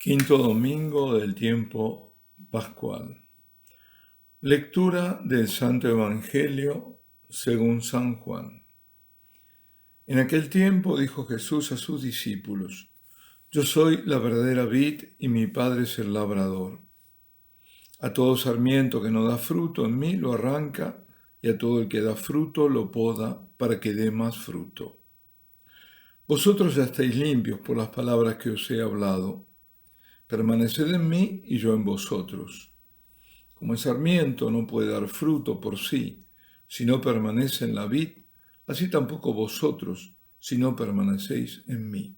Quinto domingo del tiempo pascual. Lectura del Santo Evangelio según San Juan. En aquel tiempo dijo Jesús a sus discípulos: Yo soy la verdadera vid y mi Padre es el labrador. A todo sarmiento que no da fruto en mí lo arranca, y a todo el que da fruto lo poda para que dé más fruto. Vosotros ya estáis limpios por las palabras que os he hablado. Permaneced en mí y yo en vosotros. Como el sarmiento no puede dar fruto por sí si no permanece en la vid, así tampoco vosotros si no permanecéis en mí.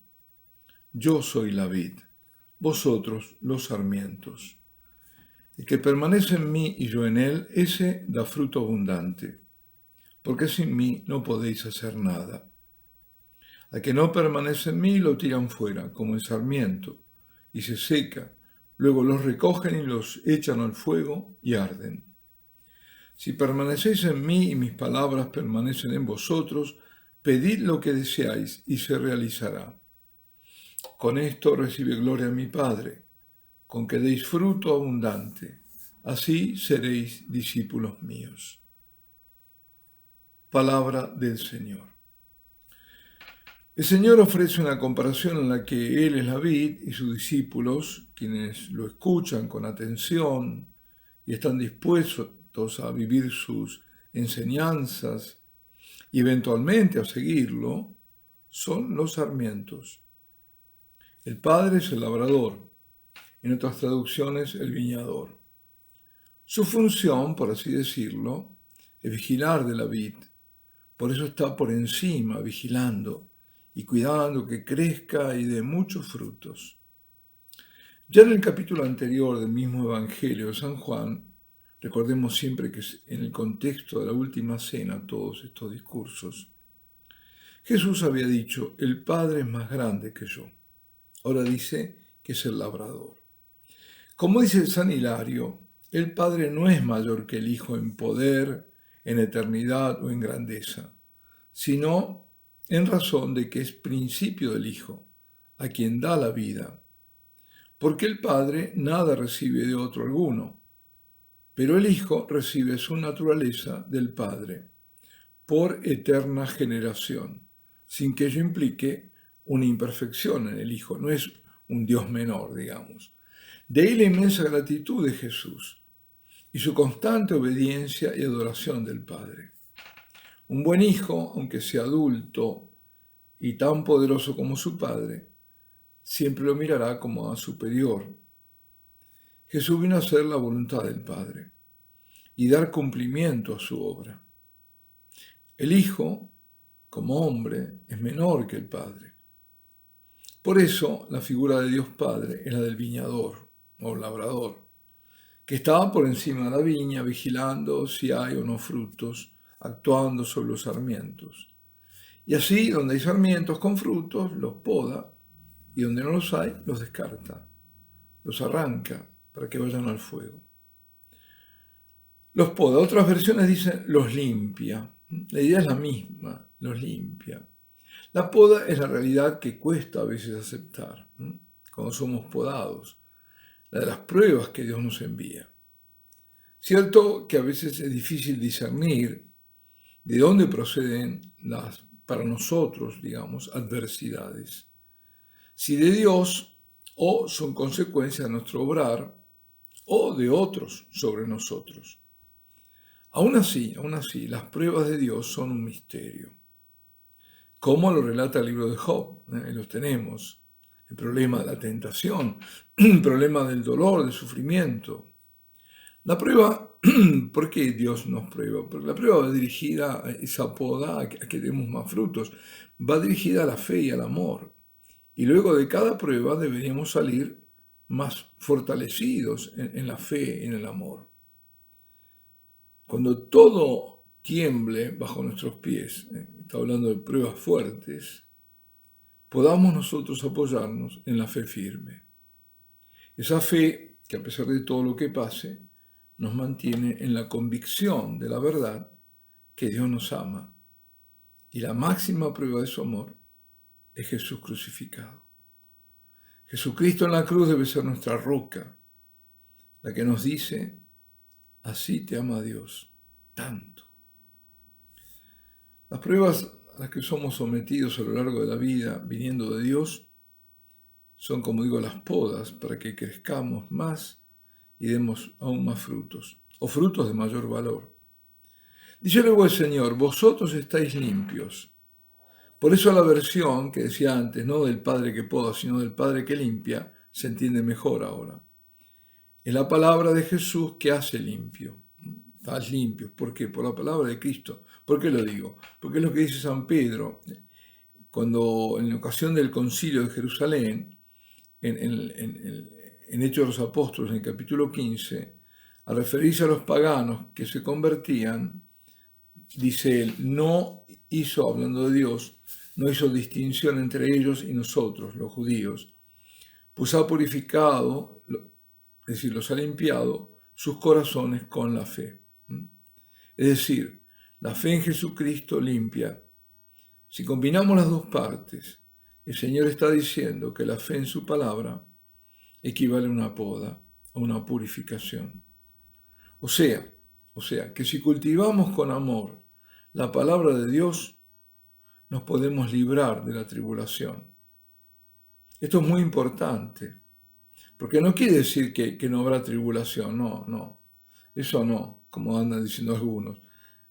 Yo soy la vid, vosotros los sarmientos. El que permanece en mí y yo en él, ese da fruto abundante, porque sin mí no podéis hacer nada. Al que no permanece en mí lo tiran fuera, como el sarmiento, y se seca. Luego los recogen y los echan al fuego y arden. Si permanecéis en mí y mis palabras permanecen en vosotros, pedid lo que deseáis y se realizará. Con esto recibe gloria mi Padre, con que deis fruto abundante. Así seréis discípulos míos. Palabra del Señor. El Señor ofrece una comparación en la que Él es la vid y sus discípulos, quienes lo escuchan con atención y están dispuestos a vivir sus enseñanzas y eventualmente a seguirlo, son los sarmientos. El Padre es el labrador, en otras traducciones el viñador. Su función, por así decirlo, es vigilar de la vid. Por eso está por encima, vigilando y cuidando que crezca y dé muchos frutos. Ya en el capítulo anterior del mismo Evangelio de San Juan, recordemos siempre que en el contexto de la última cena todos estos discursos, Jesús había dicho: el Padre es más grande que yo. Ahora dice que es el labrador. Como dice San Hilario, el Padre no es mayor que el Hijo en poder, en eternidad o en grandeza, sino en razón de que es principio del Hijo, a quien da la vida. Porque el Padre nada recibe de otro alguno, pero el Hijo recibe su naturaleza del Padre, por eterna generación, sin que ello implique una imperfección en el Hijo. No es un Dios menor, digamos. De ahí la inmensa gratitud de Jesús y su constante obediencia y adoración del Padre. Un buen hijo, aunque sea adulto y tan poderoso como su Padre, siempre lo mirará como a superior. Jesús vino a hacer la voluntad del Padre y dar cumplimiento a su obra. El Hijo, como hombre, es menor que el Padre. Por eso la figura de Dios Padre es la del viñador o labrador, que está por encima de la viña vigilando si hay o no frutos, actuando sobre los sarmientos. Y así, donde hay sarmientos con frutos, los poda, y donde no los hay, los descarta, los arranca para que vayan al fuego. Los poda. Otras versiones dicen los limpia. La idea es la misma, los limpia. La poda es la realidad que cuesta a veces aceptar, cuando somos podados, la de las pruebas que Dios nos envía. Cierto que a veces es difícil discernir de dónde proceden las, para nosotros, digamos, adversidades. Si de Dios o son consecuencia de nuestro obrar o de otros sobre nosotros. Aún así, las pruebas de Dios son un misterio. Como lo relata el libro de Job, los tenemos. El problema de la tentación, el problema del dolor, del sufrimiento. La prueba, ¿por qué Dios nos prueba? Porque la prueba va dirigida, esa poda, a que demos más frutos, va dirigida a la fe y al amor. Y luego de cada prueba deberíamos salir más fortalecidos en la fe y en el amor. Cuando todo tiemble bajo nuestros pies, está hablando de pruebas fuertes, podamos nosotros apoyarnos en la fe firme. Esa fe que, a pesar de todo lo que pase, nos mantiene en la convicción de la verdad que Dios nos ama. Y la máxima prueba de su amor es Jesús crucificado. Jesucristo en la cruz debe ser nuestra roca, la que nos dice, así te ama Dios, tanto. Las pruebas a las que somos sometidos a lo largo de la vida, viniendo de Dios, son, como digo, las podas para que crezcamos más y demos aún más frutos, o frutos de mayor valor. Dice luego el Señor, vosotros estáis limpios. Por eso la versión que decía antes, no del Padre que poda, sino del Padre que limpia, se entiende mejor ahora. Es la palabra de Jesús que hace limpio. Estás limpio. ¿Por qué? Por la palabra de Cristo. ¿Por qué lo digo? Porque es lo que dice San Pedro cuando en ocasión del concilio de Jerusalén, en Hechos de los Apóstoles, en el capítulo 15, al referirse a los paganos que se convertían, dice él, no hizo, hablando de Dios, no hizo distinción entre ellos y nosotros, los judíos, pues ha purificado, es decir, los ha limpiado sus corazones con la fe. Es decir, la fe en Jesucristo limpia. Si combinamos las dos partes, el Señor está diciendo que la fe en su palabra equivale a una poda, a una purificación. O sea, que si cultivamos con amor la palabra de Dios, nos podemos librar de la tribulación. Esto es muy importante, porque no quiere decir que no habrá tribulación, no. Eso no, como andan diciendo algunos,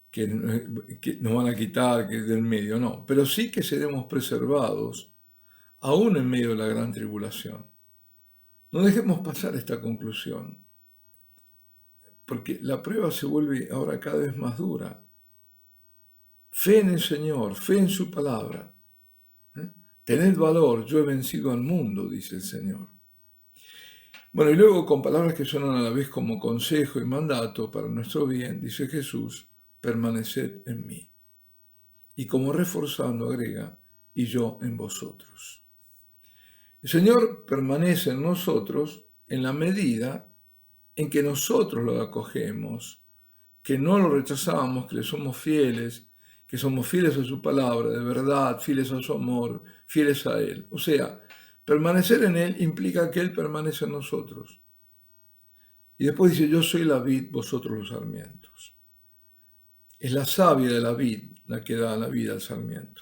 que nos van a quitar que del medio, no. Pero sí que seremos preservados, aún en medio de la gran tribulación. No dejemos pasar esta conclusión, porque la prueba se vuelve ahora cada vez más dura. Fe en el Señor, fe en su palabra. Tened valor, yo he vencido al mundo, dice el Señor. Bueno, y luego con palabras que suenan a la vez como consejo y mandato para nuestro bien, dice Jesús, permaneced en mí. Y como reforzando agrega, y yo en vosotros. El Señor permanece en nosotros en la medida en que nosotros lo acogemos, que no lo rechazamos, que le somos fieles, que somos fieles a su palabra, de verdad, fieles a su amor, fieles a Él. O sea, permanecer en Él implica que Él permanece en nosotros. Y después dice, yo soy la vid, vosotros los sarmientos. Es la savia de la vid la que da la vida al sarmiento,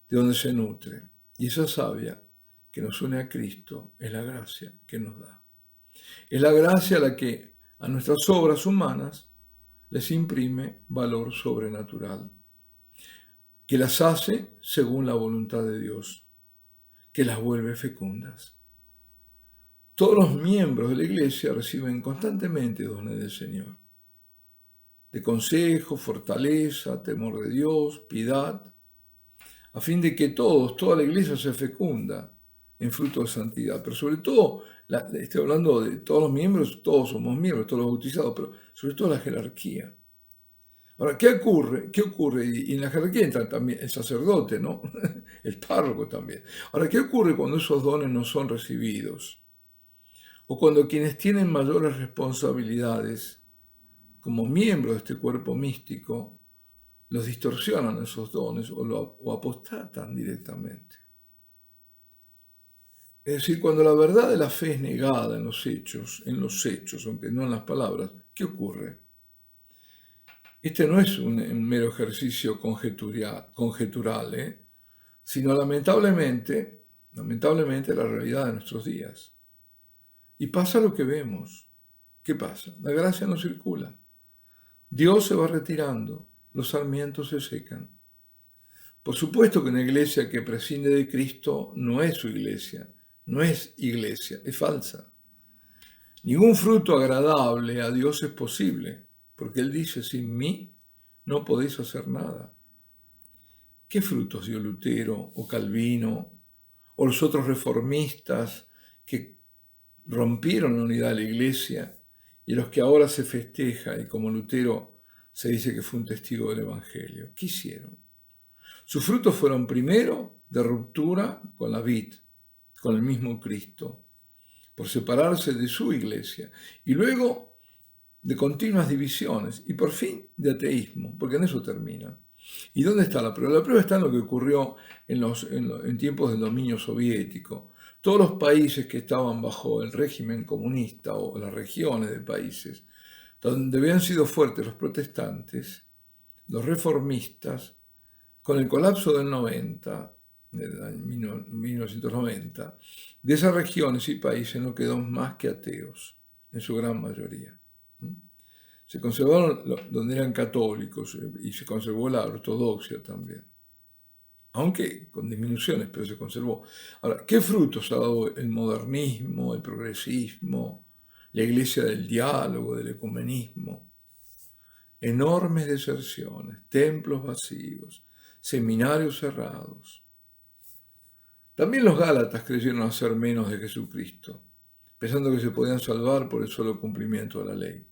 de donde se nutre. Y esa savia que nos une a Cristo es la gracia que nos da. Es la gracia la que a nuestras obras humanas les imprime valor sobrenatural, que las hace según la voluntad de Dios, que las vuelve fecundas. Todos los miembros de la Iglesia reciben constantemente dones del Señor, de consejo, fortaleza, temor de Dios, piedad, a fin de que toda la Iglesia se fecunda en fruto de santidad. Pero sobre todo, estoy hablando de todos los miembros, todos somos miembros, todos los bautizados, pero sobre todo la jerarquía. Ahora, ¿qué ocurre? Y en la jerarquía entra también el sacerdote, ¿no? El párroco también. Ahora, ¿qué ocurre cuando esos dones no son recibidos? O cuando quienes tienen mayores responsabilidades como miembros de este cuerpo místico los distorsionan esos dones o apostatan directamente. Es decir, cuando la verdad de la fe es negada en los hechos, aunque no en las palabras, ¿qué ocurre? Este no es un mero ejercicio conjetural, sino lamentablemente la realidad de nuestros días. Y pasa lo que vemos. ¿Qué pasa? La gracia no circula. Dios se va retirando, los sarmientos se secan. Por supuesto que una iglesia que prescinde de Cristo no es su iglesia, no es iglesia, es falsa. Ningún fruto agradable a Dios es posible, porque Él dice, sin mí no podéis hacer nada. ¿Qué frutos dio Lutero o Calvino o los otros reformistas que rompieron la unidad de la iglesia y los que ahora se festeja y como Lutero se dice que fue un testigo del Evangelio? ¿Qué hicieron? Sus frutos fueron primero de ruptura con la vid, con el mismo Cristo, por separarse de su iglesia, y luego de continuas divisiones, y por fin de ateísmo, porque en eso termina. ¿Y dónde está la prueba? La prueba está en lo que ocurrió en tiempos del dominio soviético. todos los países que estaban bajo el régimen comunista o las regiones de países donde habían sido fuertes los protestantes, los reformistas, con el colapso del 90, del año 1990, de esas regiones y países no quedó más que ateos, en su gran mayoría. Se conservaron donde eran católicos y se conservó la ortodoxia también, aunque con disminuciones, pero se conservó. Ahora, ¿qué frutos ha dado el modernismo, el progresismo, la iglesia del diálogo, del ecumenismo? Enormes deserciones, templos vacíos, seminarios cerrados. También los gálatas creyeron hacer menos de Jesucristo, pensando que se podían salvar por el solo cumplimiento de la ley.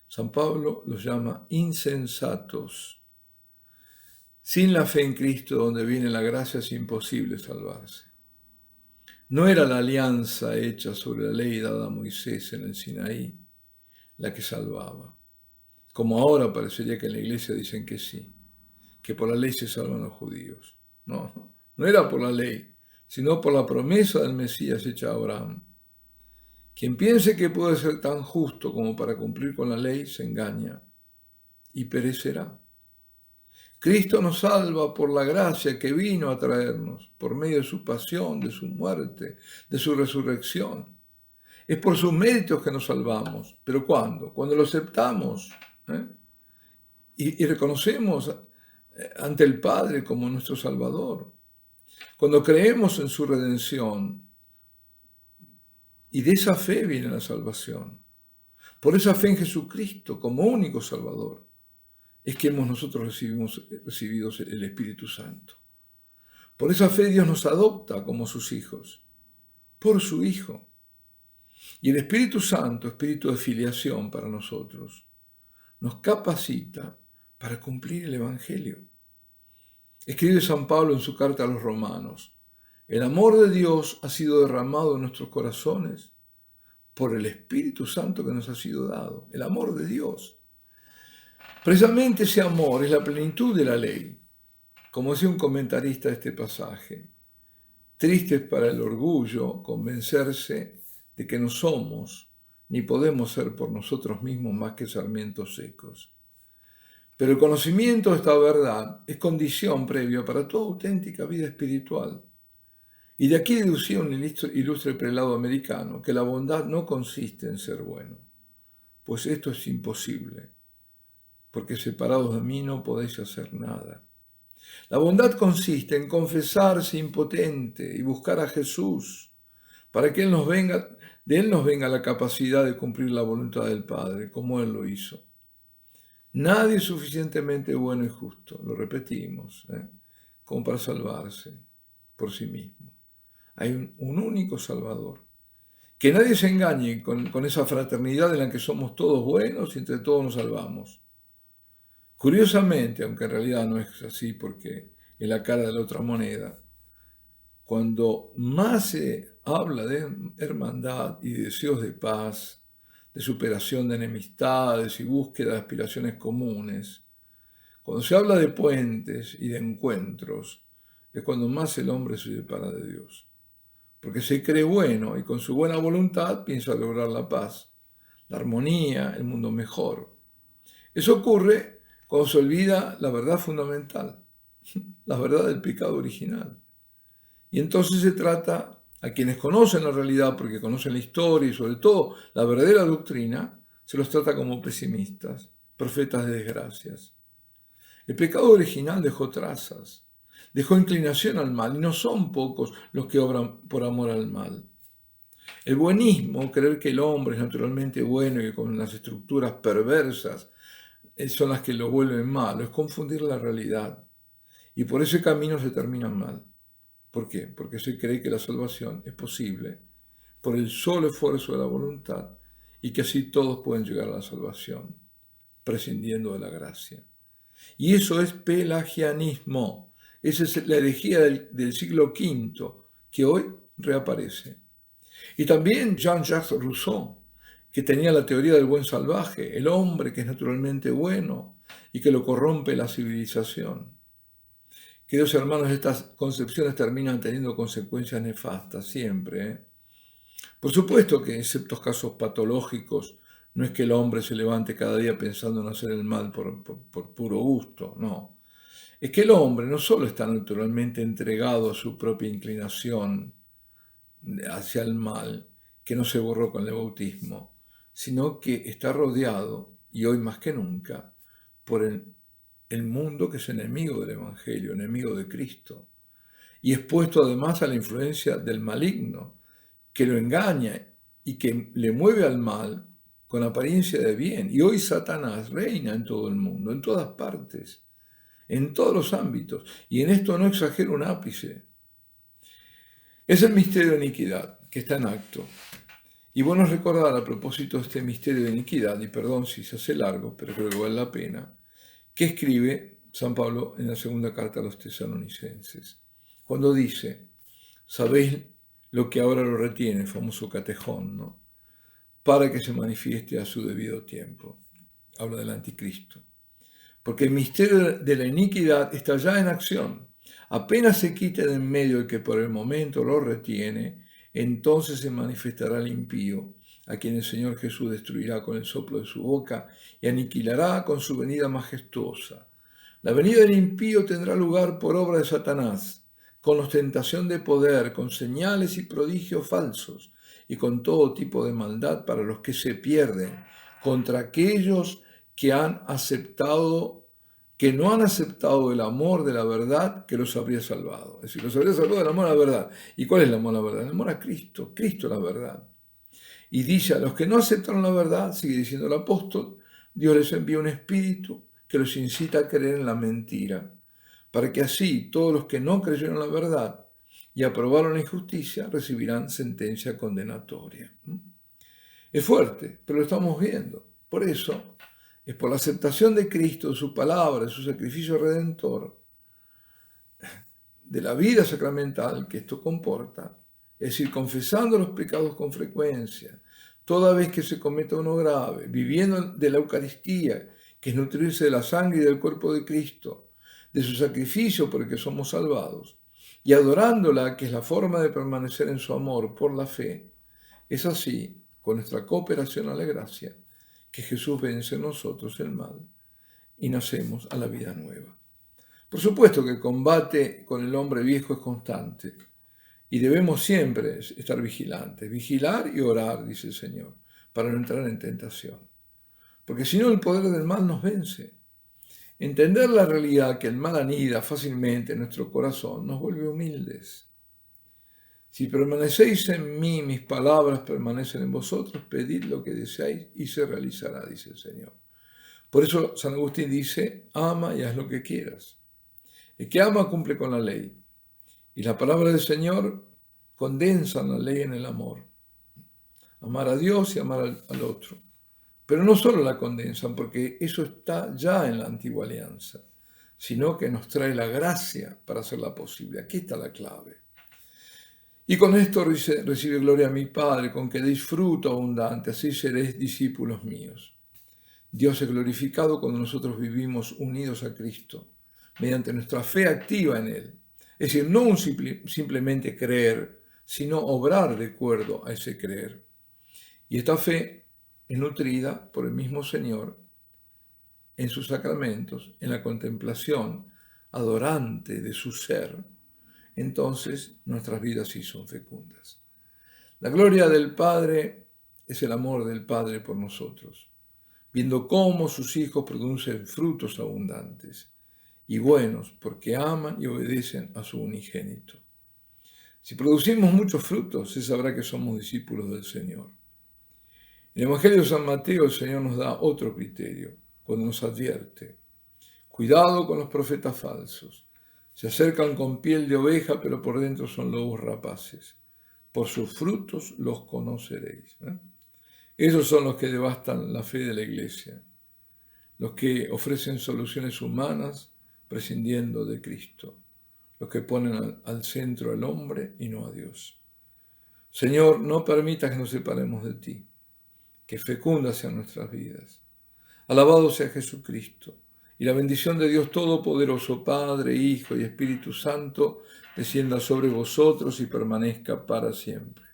San Pablo los llama insensatos. Sin la fe en Cristo, donde viene la gracia, es imposible salvarse. No era la alianza hecha sobre la ley dada a Moisés en el Sinaí la que salvaba, como ahora parecería que en la iglesia dicen que sí, que por la ley se salvan los judíos. No era por la ley, sino por la promesa del Mesías hecha a Abraham. Quien piense que puede ser tan justo como para cumplir con la ley, se engaña y perecerá. Cristo nos salva por la gracia que vino a traernos, por medio de su pasión, de su muerte, de su resurrección. Es por sus méritos que nos salvamos. ¿Pero cuándo? Cuando lo aceptamos y reconocemos ante el Padre como nuestro Salvador. Cuando creemos en su redención, y de esa fe viene la salvación. Por esa fe en Jesucristo como único Salvador, es que nosotros recibido el Espíritu Santo. Por esa fe Dios nos adopta como sus hijos, por su Hijo. Y el Espíritu Santo, espíritu de filiación para nosotros, nos capacita para cumplir el Evangelio. Escribe San Pablo en su carta a los Romanos: el amor de Dios ha sido derramado en nuestros corazones por el Espíritu Santo que nos ha sido dado. El amor de Dios. Precisamente ese amor es la plenitud de la ley. Como decía un comentarista de este pasaje, triste es para el orgullo convencerse de que no somos ni podemos ser por nosotros mismos más que sarmientos secos. Pero el conocimiento de esta verdad es condición previa para toda auténtica vida espiritual. Y de aquí deducía un ilustre prelado americano que la bondad no consiste en ser bueno, pues esto es imposible, porque separados de mí no podéis hacer nada. La bondad consiste en confesarse impotente y buscar a Jesús para que de Él nos venga la capacidad de cumplir la voluntad del Padre, como Él lo hizo. Nadie es suficientemente bueno y justo, lo repetimos, como para salvarse por sí mismo. Hay un único Salvador. Que nadie se engañe con esa fraternidad en la que somos todos buenos y entre todos nos salvamos. Curiosamente, aunque en realidad no es así porque es la cara de la otra moneda, cuando más se habla de hermandad y de deseos de paz, de superación de enemistades y búsqueda de aspiraciones comunes, cuando se habla de puentes y de encuentros, es cuando más el hombre se separa de Dios. Porque se cree bueno y con su buena voluntad piensa lograr la paz, la armonía, el mundo mejor. Eso ocurre cuando se olvida la verdad fundamental, la verdad del pecado original. Y entonces se trata a quienes conocen la realidad, porque conocen la historia y sobre todo la verdadera doctrina, se los trata como pesimistas, profetas de desgracias. El pecado original dejó trazas, dejó inclinación al mal, y no son pocos los que obran por amor al mal. El buenismo, creer que el hombre es naturalmente bueno y que con las estructuras perversas son las que lo vuelven malo, es confundir la realidad. Y por ese camino se terminan mal. ¿Por qué? Porque se cree que la salvación es posible por el solo esfuerzo de la voluntad y que así todos pueden llegar a la salvación, prescindiendo de la gracia. Y eso es pelagianismo. Esa es la herejía del siglo V que hoy reaparece. Y también Jean-Jacques Rousseau, que tenía la teoría del buen salvaje, el hombre que es naturalmente bueno y que lo corrompe la civilización. Queridos hermanos, estas concepciones terminan teniendo consecuencias nefastas siempre, ¿eh? Por supuesto que, excepto casos patológicos, no es que el hombre se levante cada día pensando en hacer el mal por puro gusto, no. Es que el hombre no solo está naturalmente entregado a su propia inclinación hacia el mal, que no se borró con el bautismo, sino que está rodeado, y hoy más que nunca, por el mundo que es enemigo del Evangelio, enemigo de Cristo, y expuesto además a la influencia del maligno, que lo engaña y que le mueve al mal con apariencia de bien. Y hoy Satanás reina en todo el mundo, en todas partes, en todos los ámbitos, y en esto no exagero un ápice. Es el misterio de iniquidad que está en acto. Y bueno es recordar a propósito de este misterio de iniquidad, y perdón si se hace largo, pero creo que vale la pena, que escribe San Pablo en la segunda carta a los tesalonicenses, cuando dice: sabéis lo que ahora lo retiene, el famoso catejón, ¿no? Para que se manifieste a su debido tiempo. Habla del anticristo. Porque el misterio de la iniquidad está ya en acción. Apenas se quite de en medio el que por el momento lo retiene, entonces se manifestará el impío, a quien el Señor Jesús destruirá con el soplo de su boca y aniquilará con su venida majestuosa. La venida del impío tendrá lugar por obra de Satanás, con ostentación de poder, con señales y prodigios falsos, y con todo tipo de maldad para los que se pierden, contra aquellos que no han aceptado el amor de la verdad que los habría salvado. Es decir, los habría salvado del amor a la verdad. ¿Y cuál es el amor a la verdad? El amor a Cristo. Cristo es la verdad. Y dice: a los que no aceptaron la verdad, sigue diciendo el apóstol, Dios les envía un espíritu que los incita a creer en la mentira, para que así todos los que no creyeron la verdad y aprobaron la injusticia recibirán sentencia condenatoria. Es fuerte, pero lo estamos viendo. Por eso es por la aceptación de Cristo, de su palabra, de su sacrificio redentor, de la vida sacramental que esto comporta, es decir, confesando los pecados con frecuencia, toda vez que se cometa uno grave, viviendo de la Eucaristía, que es nutrirse de la sangre y del cuerpo de Cristo, de su sacrificio por el que somos salvados, y adorándola, que es la forma de permanecer en su amor por la fe. Es así, con nuestra cooperación a la gracia, que Jesús vence en nosotros el mal y nacemos a la vida nueva. Por supuesto que el combate con el hombre viejo es constante y debemos siempre estar vigilantes, vigilar y orar, dice el Señor, para no entrar en tentación. Porque si no, el poder del mal nos vence. Entender la realidad que el mal anida fácilmente en nuestro corazón nos vuelve humildes. Si permanecéis en mí, mis palabras permanecen en vosotros, pedid lo que deseáis y se realizará, dice el Señor. Por eso San Agustín dice: ama y haz lo que quieras. El que ama cumple con la ley. Y la palabra del Señor condensa la ley en el amor. Amar a Dios y amar al otro. Pero no solo la condensan, porque eso está ya en la antigua alianza, sino que nos trae la gracia para hacerla posible. Aquí está la clave. Y con esto recibe gloria a mi Padre, con que deis fruto abundante, así seréis discípulos míos. Dios es glorificado cuando nosotros vivimos unidos a Cristo, mediante nuestra fe activa en Él. Es decir, no simplemente creer, sino obrar de acuerdo a ese creer. Y esta fe es nutrida por el mismo Señor en sus sacramentos, en la contemplación adorante de su ser. Entonces nuestras vidas sí son fecundas. La gloria del Padre es el amor del Padre por nosotros, viendo cómo sus hijos producen frutos abundantes y buenos porque aman y obedecen a su unigénito. Si producimos muchos frutos, se sabrá que somos discípulos del Señor. En el Evangelio de San Mateo el Señor nos da otro criterio cuando nos advierte: cuidado con los profetas falsos. Se acercan con piel de oveja, pero por dentro son lobos rapaces. Por sus frutos los conoceréis. Esos son los que devastan la fe de la Iglesia, los que ofrecen soluciones humanas prescindiendo de Cristo, los que ponen al centro al hombre y no a Dios. Señor, no permitas que nos separemos de ti, que fecundas sean nuestras vidas. Alabado sea Jesucristo, Y la bendición de Dios Todopoderoso, Padre, Hijo y Espíritu Santo, descienda sobre vosotros y permanezca para siempre.